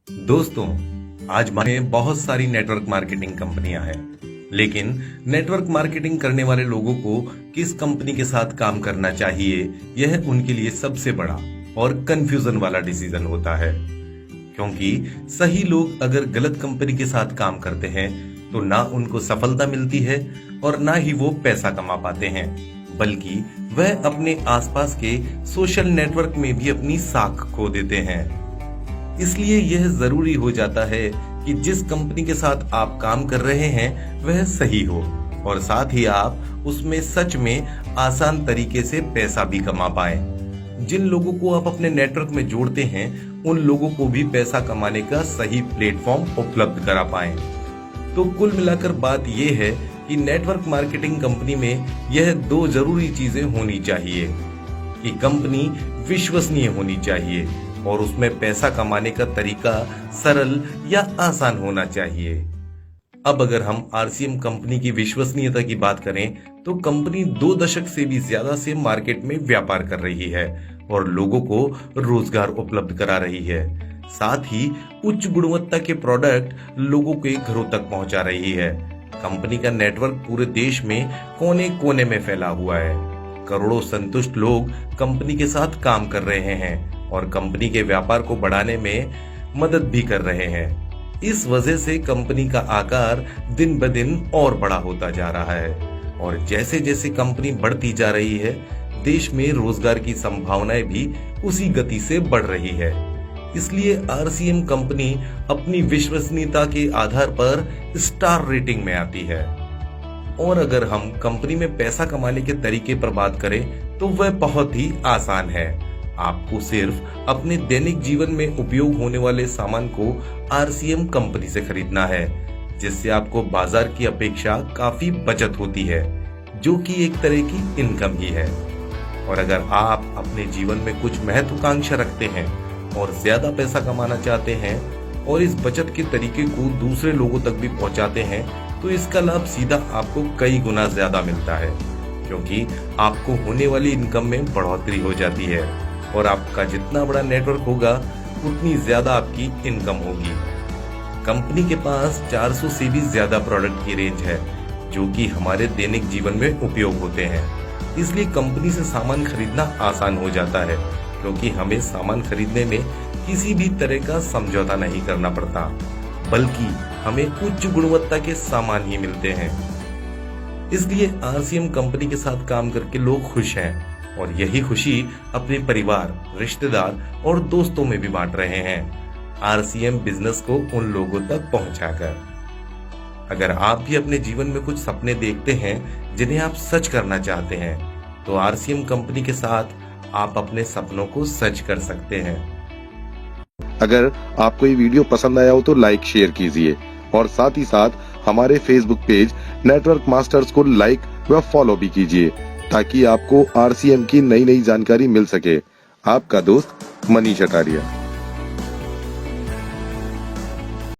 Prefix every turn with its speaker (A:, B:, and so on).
A: दोस्तों, आज में बहुत सारी नेटवर्क मार्केटिंग कंपनियां हैं, लेकिन नेटवर्क मार्केटिंग करने वाले लोगों को किस कंपनी के साथ काम करना चाहिए, यह उनके लिए सबसे बड़ा और कंफ्यूजन वाला डिसीजन होता है। क्योंकि सही लोग अगर गलत कंपनी के साथ काम करते हैं तो ना उनको सफलता मिलती है और ना ही वो पैसा कमा पाते हैं, बल्कि वह अपने आसपास के सोशल नेटवर्क में भी अपनी साख खो देते हैं। इसलिए यह जरूरी हो जाता है कि जिस कंपनी के साथ आप काम कर रहे हैं वह सही हो और साथ ही आप उसमें सच में आसान तरीके से पैसा भी कमा पाएं। जिन लोगों को आप अपने नेटवर्क में जोड़ते हैं उन लोगों को भी पैसा कमाने का सही प्लेटफॉर्म उपलब्ध करा पाएं। तो कुल मिलाकर बात यह है कि नेटवर्क मार्केटिंग कंपनी में यह दो जरूरी चीजें होनी चाहिए कि कंपनी विश्वसनीय होनी चाहिए और उसमें पैसा कमाने का तरीका सरल या आसान होना चाहिए। अब अगर हम आरसीएम कंपनी की विश्वसनीयता की बात करें तो कंपनी 2 दशक से भी ज्यादा से मार्केट में व्यापार कर रही है और लोगों को रोजगार उपलब्ध करा रही है। साथ ही उच्च गुणवत्ता के प्रोडक्ट लोगों के घरों तक पहुंचा रही है। कंपनी का नेटवर्क पूरे देश में कोने कोने में फैला हुआ है। करोड़ों संतुष्ट लोग कंपनी के साथ काम कर रहे हैं और कंपनी के व्यापार को बढ़ाने में मदद भी कर रहे हैं। इस वजह से कंपनी का आकार दिन ब दिन और बड़ा होता जा रहा है और जैसे जैसे कंपनी बढ़ती जा रही है, देश में रोजगार की संभावनाएं भी उसी गति से बढ़ रही है। इसलिए आरसीएम कंपनी अपनी विश्वसनीयता के आधार पर स्टार रेटिंग में आती है। और अगर हम कंपनी में पैसा कमाने के तरीके पर बात करें तो वह बहुत ही आसान है। आपको सिर्फ अपने दैनिक जीवन में उपयोग होने वाले सामान को आरसीएम कंपनी से खरीदना है, जिससे आपको बाजार की अपेक्षा काफी बचत होती है, जो कि एक तरह की इनकम ही है। और अगर आप अपने जीवन में कुछ महत्वाकांक्षा रखते हैं और ज्यादा पैसा कमाना चाहते हैं और इस बचत के तरीके को दूसरे लोगों तक भी पहुंचाते हैं, तो इसका लाभ सीधा आपको कई गुना ज्यादा मिलता है, क्योंकि आपको होने वाली इनकम में बढ़ोतरी हो जाती है और आपका जितना बड़ा नेटवर्क होगा उतनी ज्यादा आपकी इनकम होगी। कंपनी के पास 400 से भी ज्यादा प्रोडक्ट की रेंज है, जो कि हमारे दैनिक जीवन में उपयोग होते हैं। इसलिए कंपनी से सामान खरीदना आसान हो जाता है, क्योंकि हमें सामान खरीदने में किसी भी तरह का समझौता नहीं करना पड़ता, बल्कि हमें उच्च गुणवत्ता के सामान ही मिलते हैं। इसलिए आरसीएम कंपनी के साथ काम करके लोग खुश हैं और यही खुशी अपने परिवार, रिश्तेदार और दोस्तों में भी बांट रहे हैं, आरसीएम बिजनेस को उन लोगों तक पहुंचाकर। अगर आप भी अपने जीवन में कुछ सपने देखते हैं जिन्हें आप सच करना चाहते हैं, तो आरसीएम कंपनी के साथ आप अपने सपनों को सच कर सकते हैं।
B: अगर आपको ये वीडियो पसंद आया हो तो लाइक शेयर कीजिए और साथ ही साथ हमारे फेसबुक पेज नेटवर्क मास्टर्स को लाइक व फॉलो भी कीजिए, ताकि आपको आरसीएम की नई नई जानकारी मिल सके। आपका दोस्त मनीष अटारिया।